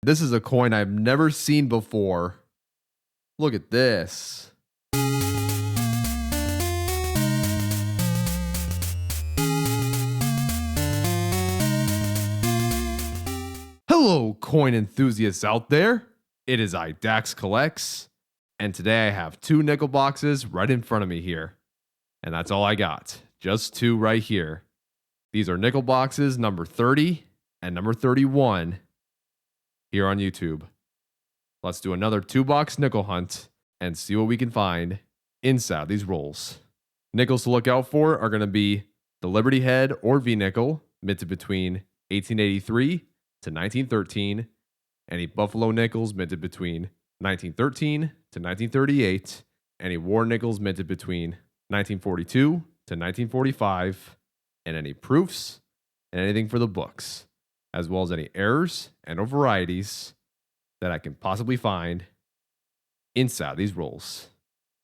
This is a coin I've never seen before. Look at this. Hello, coin enthusiasts out there. It is I, Dax Collects, and today I have two nickel boxes right in front of me here. And that's all I got, just two right here. These are nickel boxes number 30 and number 31 here on YouTube. Let's do another 2-box nickel hunt and see what we can find inside these rolls. Nickels to look out for are going to be the Liberty Head or V-nickel, minted between 1883 to 1913, any Buffalo nickels minted between 1913 to 1938, any War nickels minted between 1942 to 1945, and any proofs and anything for the books, as well as any errors and or varieties that I can possibly find inside these rolls.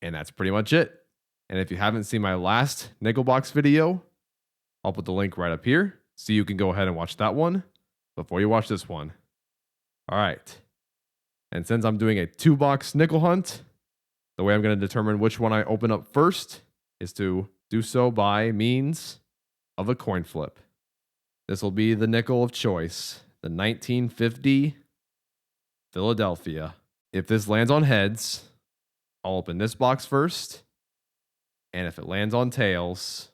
And that's pretty much it. And if you haven't seen my last nickel box video, I'll put the link right up here so you can go ahead and watch that one before you watch this one. All right. And since I'm doing a 2-box nickel hunt, the way I'm going to determine which one I open up first is to do so by means of a coin flip. This will be the nickel of choice, the 1950 Philadelphia. If this lands on heads, I'll open this box first. And if it lands on tails,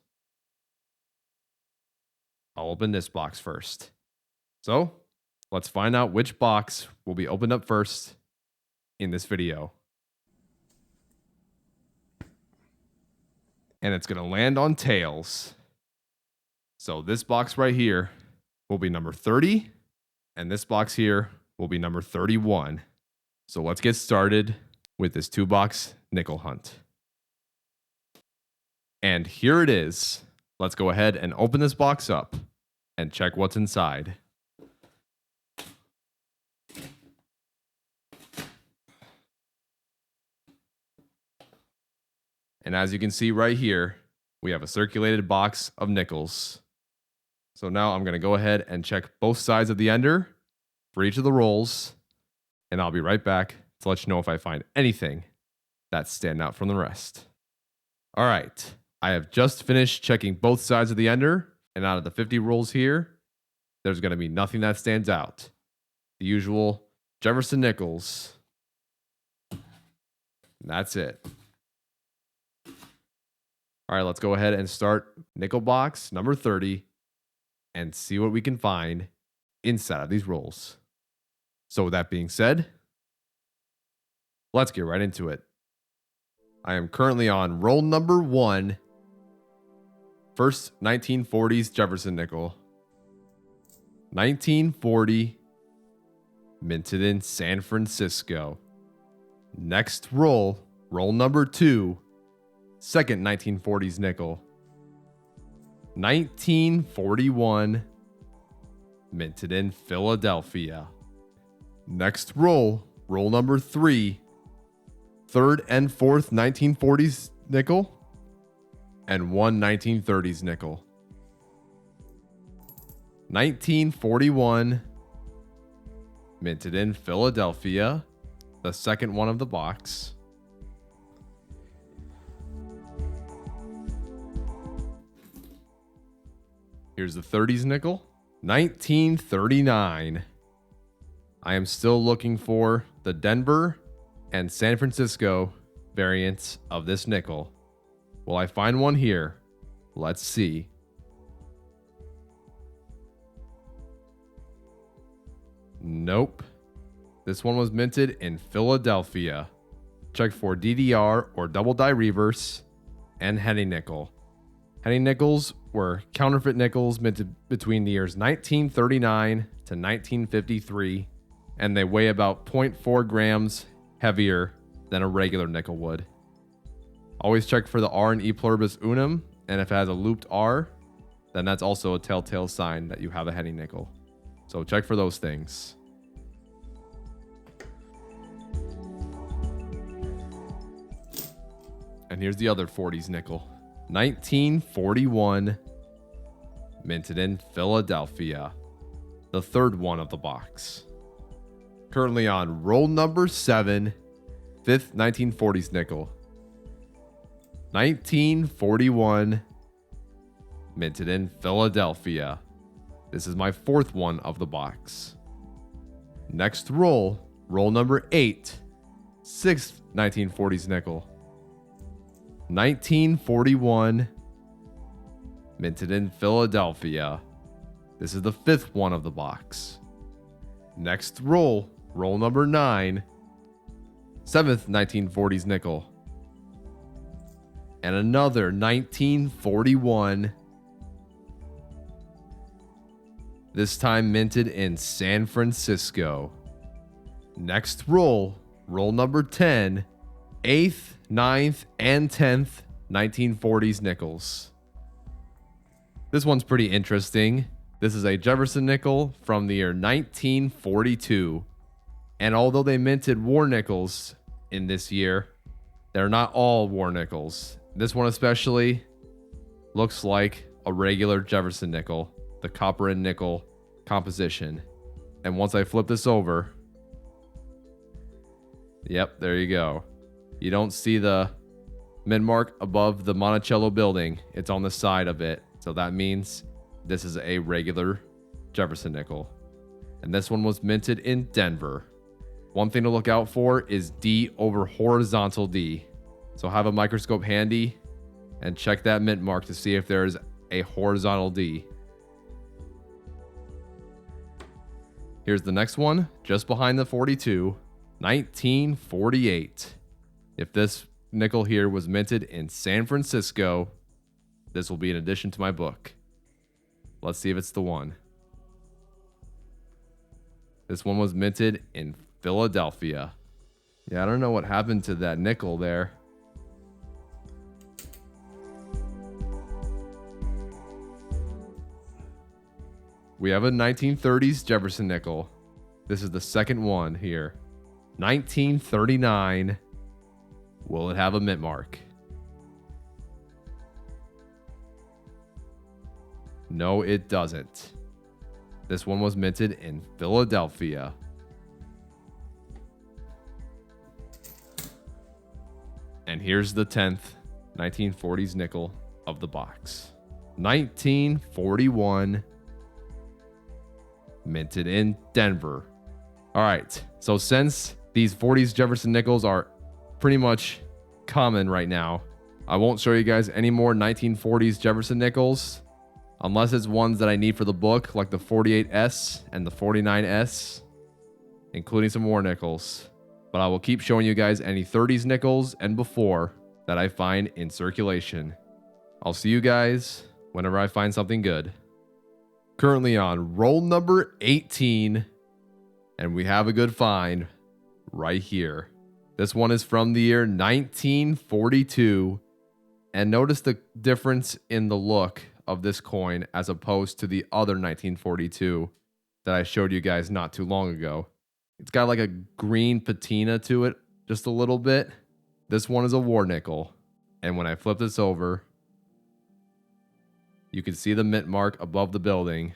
I'll open this box first. So, let's find out which box will be opened up first in this video. And it's going to land on tails. So this box right here will be number 30, and this box here will be number 31. So let's get started with this 2-box nickel hunt. And here it is. Let's go ahead and open this box up and check what's inside. And as you can see right here, we have a circulated box of nickels. So now I'm going to go ahead and check both sides of the ender for each of the rolls, and I'll be right back to let you know if I find anything that stand out from the rest. All right, I have just finished checking both sides of the ender, and out of the 50 rolls here, there's going to be nothing that stands out. The usual Jefferson nickels. And that's it. All right, let's go ahead and start nickel box number 30 and see what we can find inside of these rolls. So with that being said, let's get right into it. I am currently on roll number 1. First 1940s Jefferson nickel. 1940, minted in San Francisco. Next roll, roll number 2. Second 1940s nickel. 1941, minted in Philadelphia. Next roll, roll number 3. Third and fourth 1940s nickel. And one 1930s nickel. 1941, minted in Philadelphia. The second one of the box. Here's the 30s nickel. 1939. I am still looking for the Denver and San Francisco variants of this nickel. Will I find one here? Let's see. Nope. This one was minted in Philadelphia. Check for DDR or double die reverse and Henny nickel. Henny nickels were counterfeit nickels minted between the years 1939 to 1953, and they weigh about 0.4 grams heavier than a regular nickel would. Always check for the R in E pluribus unum, and if it has a looped R, then that's also a telltale sign that you have a Henny nickel. So check for those things. And here's the other 40s nickel. 1941, minted in Philadelphia. The third one of the box. Currently on roll number 7, 5th 1940s nickel. 1941, minted in Philadelphia. This is my 4th one of the box. Next roll, roll number 8, 6th 1940s nickel. 1941, minted in Philadelphia. This is the 5th one of the box. Next roll, roll number 9, 7th 1940s nickel. And another 1941. This time minted in San Francisco. Next roll, roll number 10, 8th, 9th, and 10th 1940s nickels. This one's pretty interesting. This is a Jefferson nickel from the year 1942. And although they minted war nickels in this year, they're not all war nickels. This one especially looks like a regular Jefferson nickel, the copper and nickel composition. And once I flip this over, yep, there you go. You don't see the mint mark above the Monticello building. It's on the side of it. So that means this is a regular Jefferson nickel. And this one was minted in Denver. One thing to look out for is D over horizontal D. So have a microscope handy and check that mint mark to see if there's a horizontal D. Here's the next one, just behind the 42, 1948. If this nickel here was minted in San Francisco, this will be an addition to my book. Let's see if it's the one. This one was minted in Philadelphia. Yeah, I don't know what happened to that nickel there. We have a 1930s Jefferson nickel. This is the second one here. 1939. Will it have a mint mark? No, it doesn't. This one was minted in Philadelphia. And here's the 10th 1940s nickel of the box. 1941. Minted in Denver. All right, so since these 40s Jefferson nickels are pretty much common right now, I won't show you guys any more 1940s Jefferson nickels unless it's ones that I need for the book, like the 48S and the 49S, including some war nickels. But I will keep showing you guys any 30s nickels and before that I find in circulation. I'll see you guys whenever I find something good. Currently on roll number 18, and we have a good find right here. This one is from the year 1942, and notice the difference in the look of this coin as opposed to the other 1942 that I showed you guys not too long ago. It's got like a green patina to it, just a little bit. This one is a war nickel, and when I flip this over, you can see the mint mark above the building.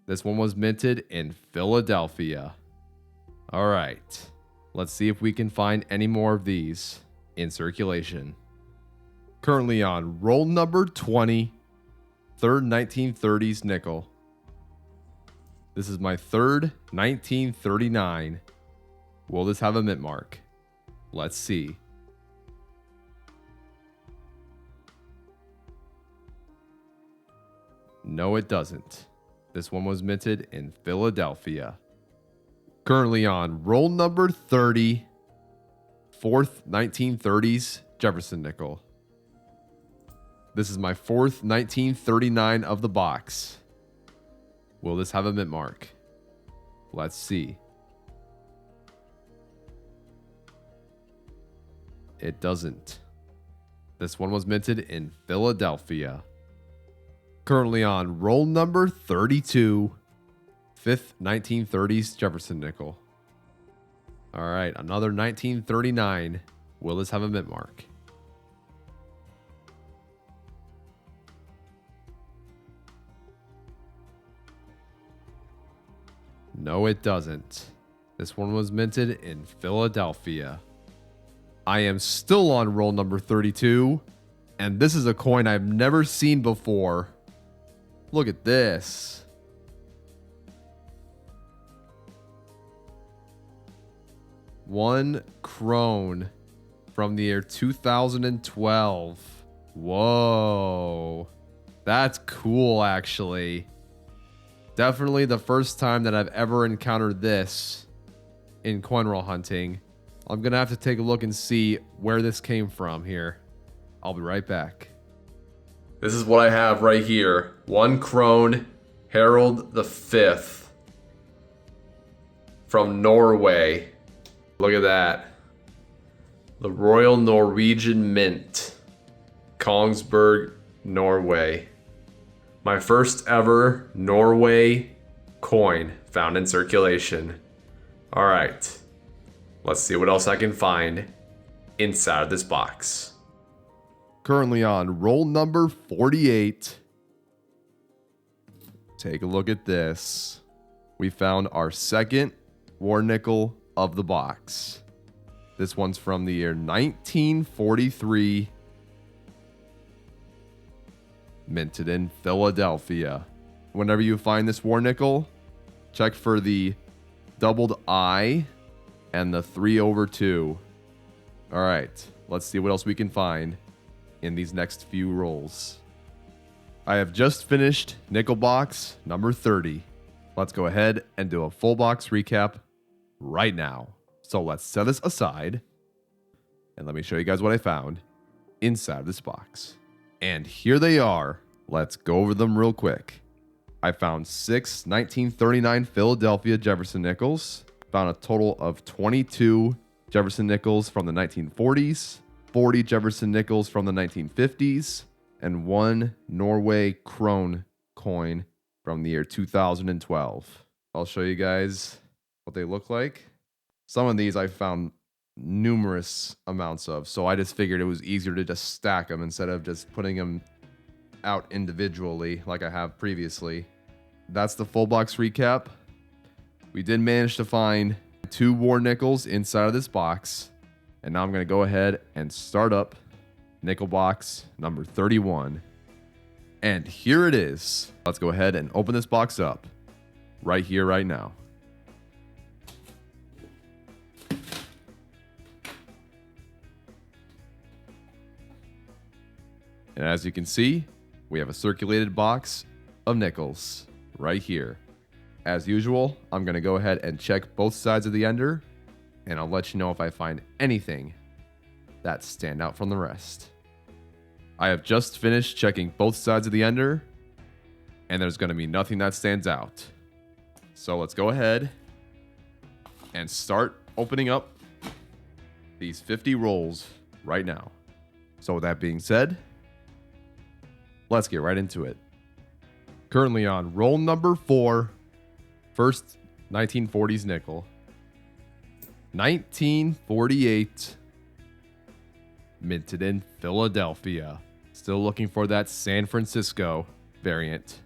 This one was minted in Philadelphia. All right, let's see if we can find any more of these in circulation. Currently on roll number 20, 3rd 1930s nickel. This is my 3rd 1939. Will this have a mint mark? Let's see. No, it doesn't. This one was minted in Philadelphia. Currently on roll number 30, 4th 1930s Jefferson nickel. This is my 4th 1939 of the box. Will this have a mint mark? Let's see. It doesn't. This one was minted in Philadelphia. Currently on roll number 32, 5th 1930s Jefferson nickel. All right, another 1939. Will this have a mint mark? No, it doesn't. This one was minted in Philadelphia. I am still on roll number 32, and this is a coin I've never seen before. Look at this. One crone from the year 2012. Whoa. That's cool, actually. Definitely the first time that I've ever encountered this in coin roll hunting. I'm going to have to take a look and see where this came from here. I'll be right back. This is what I have right here. One crone, Harold V from Norway. Look at that. The Royal Norwegian Mint, Kongsberg, Norway. My first ever Norway coin found in circulation. All right, let's see what else I can find inside of this box. Currently on roll number 48. Take a look at this. We found our second war nickel of the box. This one's from the year 1943. Minted in Philadelphia. Whenever you find this war nickel, check for the doubled I and the 3/2. All right, let's see what else we can find in these next few rolls. I have just finished nickel box number 30. Let's go ahead and do a full box recap right now. So let's set this aside and let me show you guys what I found inside of this box. And here they are. Let's go over them real quick. I found 6 1939 Philadelphia Jefferson nickels. Found a total of 22 Jefferson nickels from the 1940s, 40 Jefferson nickels from the 1950s, and 1 Norway krone coin from the year 2012. I'll show you guys what they look like. Some of these I found numerous amounts of, so I just figured it was easier to just stack them instead of just putting them out individually like I have previously. That's the full box recap. We did manage to find 2 war nickels inside of this box, and now I'm going to go ahead and start up nickel box number 31. And here it is. Let's go ahead and open this box up right here, right now. And as you can see, we have a circulated box of nickels right here. As usual, I'm going to go ahead and check both sides of the ender, and I'll let you know if I find anything that stand out from the rest. I have just finished checking both sides of the ender, and there's going to be nothing that stands out. So let's go ahead and start opening up these 50 rolls right now. So with that being said, let's get right into it. Currently on roll number 4, first 1940s nickel. 1948, minted in Philadelphia. Still looking for that San Francisco variant.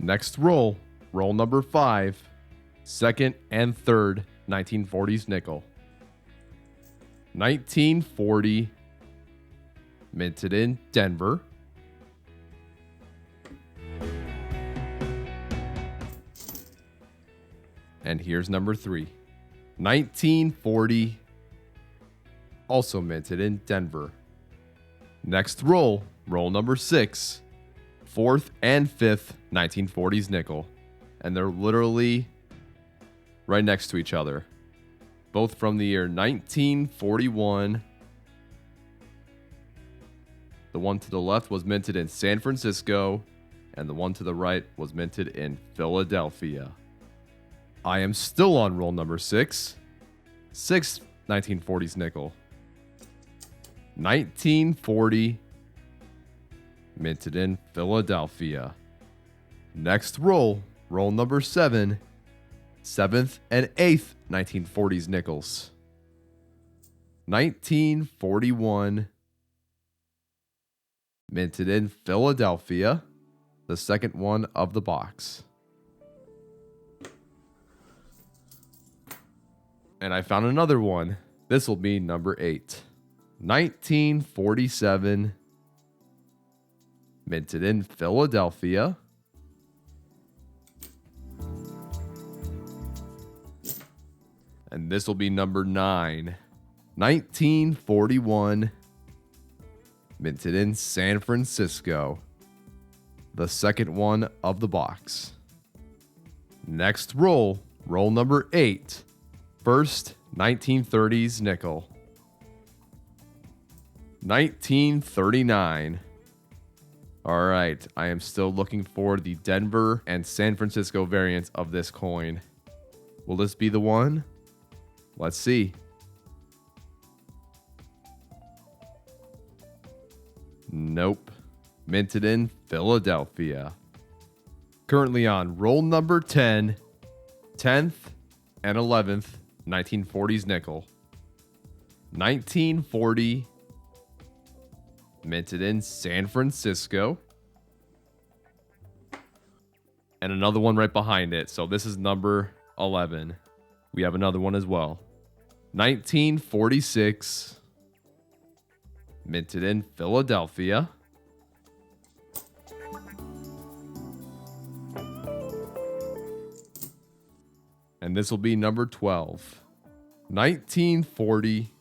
Next roll, roll number 5, second and third 1940s nickel. 1940, minted in Denver. And here's number 3. 1940, also minted in Denver. Next roll, roll number 6, fourth and fifth 1940s nickel. And they're literally right next to each other. Both from the year 1941. The one to the left was minted in San Francisco, and the one to the right was minted in Philadelphia. I am still on roll number 6. Sixth 1940s nickel. 1940, minted in Philadelphia. Next roll, roll number 7. Seventh and eighth 1940s nickels. 1941, minted in Philadelphia. The second one of the box. And I found another one. This will be number 8. 1947. Minted in Philadelphia. And this will be number 9. 1941. Minted in San Francisco. The second one of the box. Next roll. Roll number 8. First 1930s nickel. 1939. All right, I am still looking for the Denver and San Francisco variants of this coin. Will this be the one? Let's see. Nope. Minted in Philadelphia. Currently on roll number 10, 10th and 11th 1940s nickel. 1940. Minted in San Francisco. And another one right behind it. So this is number 11. We have another one as well. 1946. Minted in Philadelphia. And this will be number 12. 1940.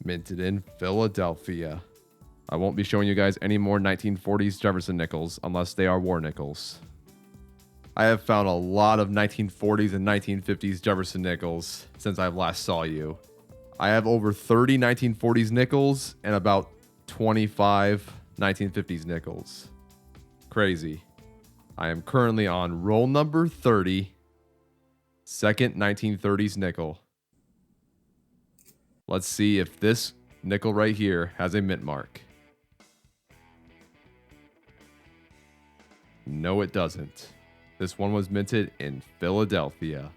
Minted in Philadelphia. I won't be showing you guys any more 1940s Jefferson nickels unless they are war nickels. I have found a lot of 1940s and 1950s Jefferson nickels since I last saw you. I have over 30 1940s nickels and about 25 1950s nickels. Crazy. I am currently on roll number 30, second 1930s nickel. Let's see if this nickel right here has a mint mark. No, it doesn't. This one was minted in Philadelphia.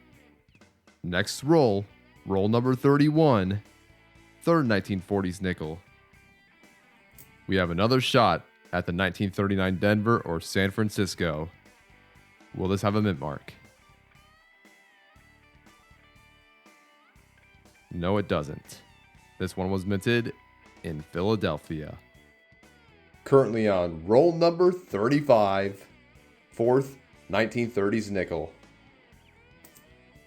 Next roll, roll number 31, third 1940s nickel. We have another shot at the 1939 Denver or San Francisco. Will this have a mint mark? No, it doesn't. This one was minted in Philadelphia. Currently on roll number 35, fourth 1930s nickel.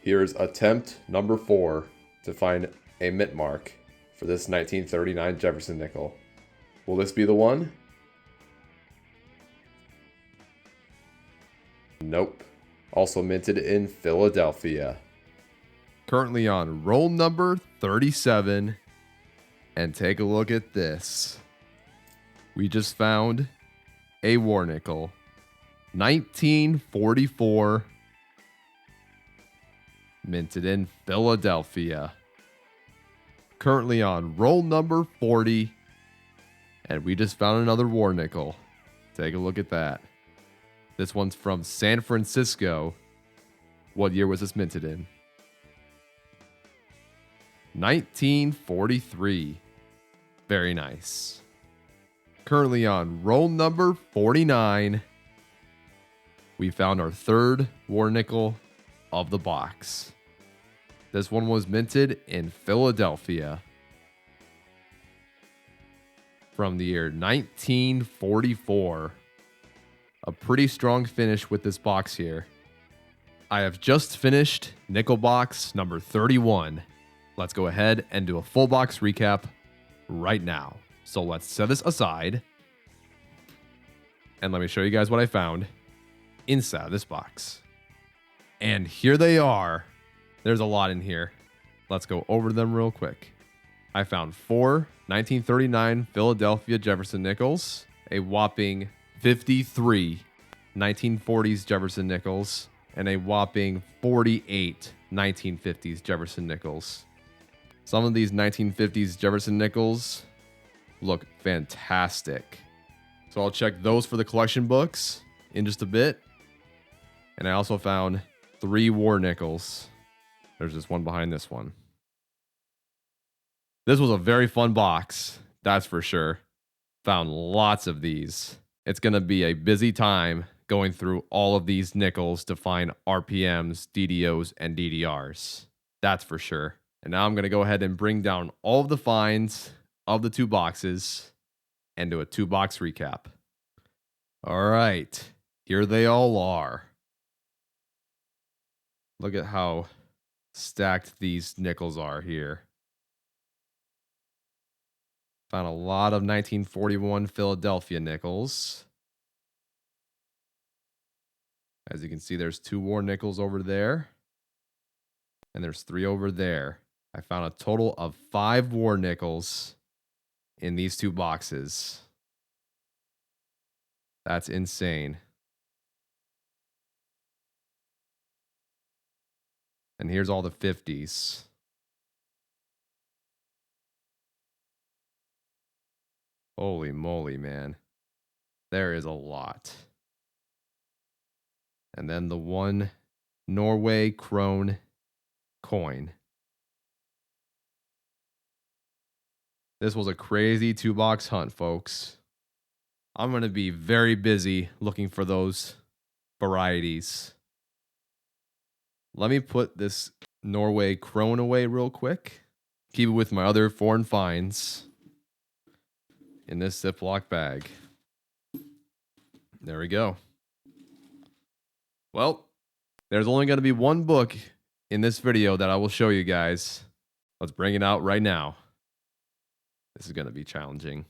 Here's attempt number 4 to find a mint mark for this 1939 Jefferson nickel. Will this be the one? Nope. Also minted in Philadelphia. Currently on roll number 37. And take a look at this. We just found a war nickel. 1944. Minted in Philadelphia. Currently on roll number 40. And we just found another war nickel. Take a look at that. This one's from San Francisco. What year was this minted in? 1943. Very nice. Currently on roll number 49. We found our third war nickel of the box. This one was minted in Philadelphia. From the year 1944. A pretty strong finish with this box here. I have just finished nickel box number 31. Let's go ahead and do a full box recap right now. So let's set this aside. And let me show you guys what I found inside of this box. And here they are. There's a lot in here. Let's go over them real quick. I found 4 1939 Philadelphia Jefferson nickels, a whopping 53 1940s Jefferson nickels, and a whopping 48 1950s Jefferson nickels. Some of these 1950s Jefferson nickels look fantastic. So I'll check those for the collection books in just a bit. And I also found 3 war nickels. There's just one behind this one. This was a very fun box, that's for sure. Found lots of these. It's going to be a busy time going through all of these nickels to find RPMs, DDOs, and DDRs. That's for sure. And now I'm going to go ahead and bring down all of the finds of the 2 boxes and do a 2-box recap. All right, here they all are. Look at how stacked these nickels are here. Found a lot of 1941 Philadelphia nickels. As you can see, there's 2 war nickels over there. And there's 3 over there. I found a total of 5 war nickels in these 2 boxes. That's insane. And here's all the 50s. Holy moly, man. There is a lot. And then the 1 Norway krone coin. This was a crazy 2-box hunt, folks. I'm going to be very busy looking for those varieties. Let me put this Norway krone away real quick. Keep it with my other foreign finds in this Ziploc bag. There we go. Well, there's only going to be 1 book in this video that I will show you guys. Let's bring it out right now. This is going to be challenging.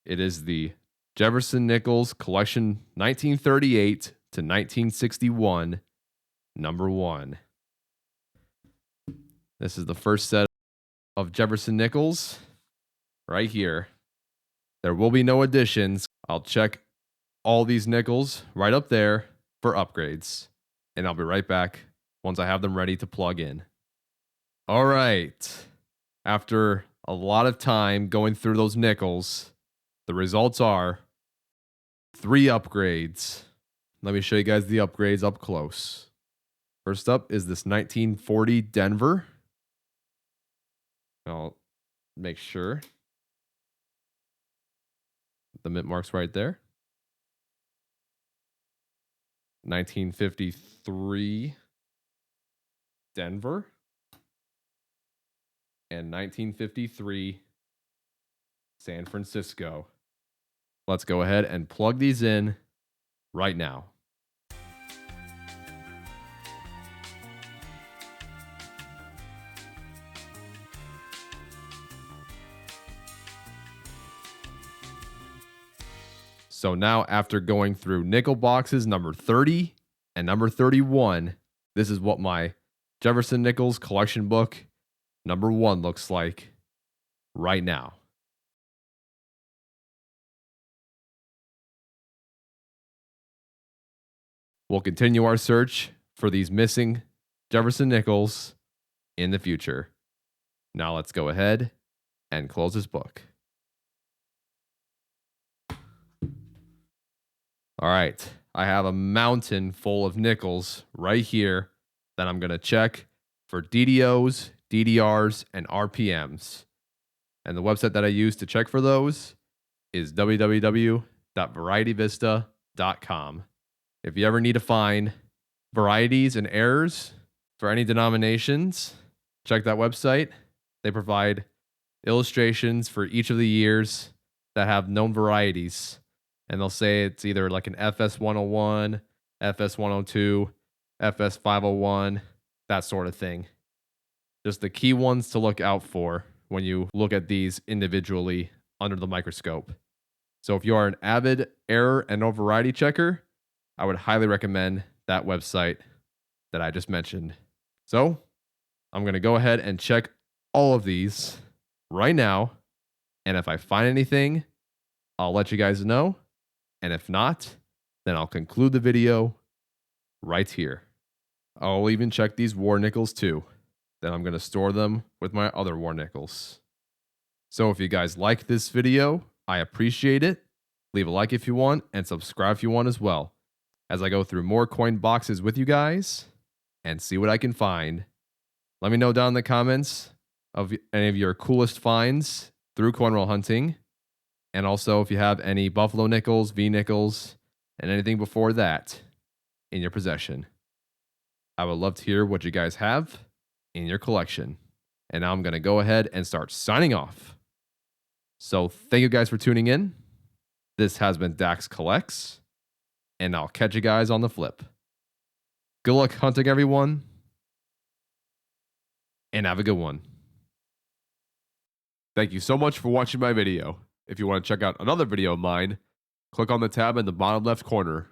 It is the Jefferson Nichols Collection 1938 to 1961, number 1. This is the first set of Jefferson Nichols right here. There will be no additions. I'll check all these nickels right up there for upgrades. And I'll be right back once I have them ready to plug in. All right. After a lot of time going through those nickels, the results are 3 upgrades. Let me show you guys the upgrades up close. First up is this 1940 Denver. I'll make sure the mint mark's right there. 1953 Denver. And 1953 San Francisco. Let's go ahead and plug these in right now. So now, after going through nickel boxes number 30 and number 31, this is what my Jefferson Nichols collection book number 1 looks like right now. We'll continue our search for these missing Jefferson Nichols in the future. Now let's go ahead and close this book. All right, I have a mountain full of nickels right here that I'm going to check for DDOs, DDRs, and RPMs. And the website that I use to check for those is www.varietyvista.com. If you ever need to find varieties and errors for any denominations, check that website. They provide illustrations for each of the years that have known varieties. And they'll say it's either like an FS101, FS102, FS501, that sort of thing. Just the key ones to look out for when you look at these individually under the microscope. So if you are an avid error and no variety checker, I would highly recommend that website that I just mentioned. So I'm going to go ahead and check all of these right now. And if I find anything, I'll let you guys know. And if not, then I'll conclude the video right here. I'll even check these war nickels too. Then I'm going to store them with my other war nickels. So if you guys like this video, I appreciate it. Leave a like if you want and subscribe if you want as well, as I go through more coin boxes with you guys and see what I can find. Let me know down in the comments of any of your coolest finds through coin roll hunting. And also, if you have any Buffalo nickels, V nickels, and anything before that in your possession, I would love to hear what you guys have in your collection. And now I'm going to go ahead and start signing off. So thank you guys for tuning in. This has been Dax Collects, and I'll catch you guys on the flip. Good luck hunting, everyone, and have a good one. Thank you so much for watching my video. If you want to check out another video of mine, click on the tab in the bottom left corner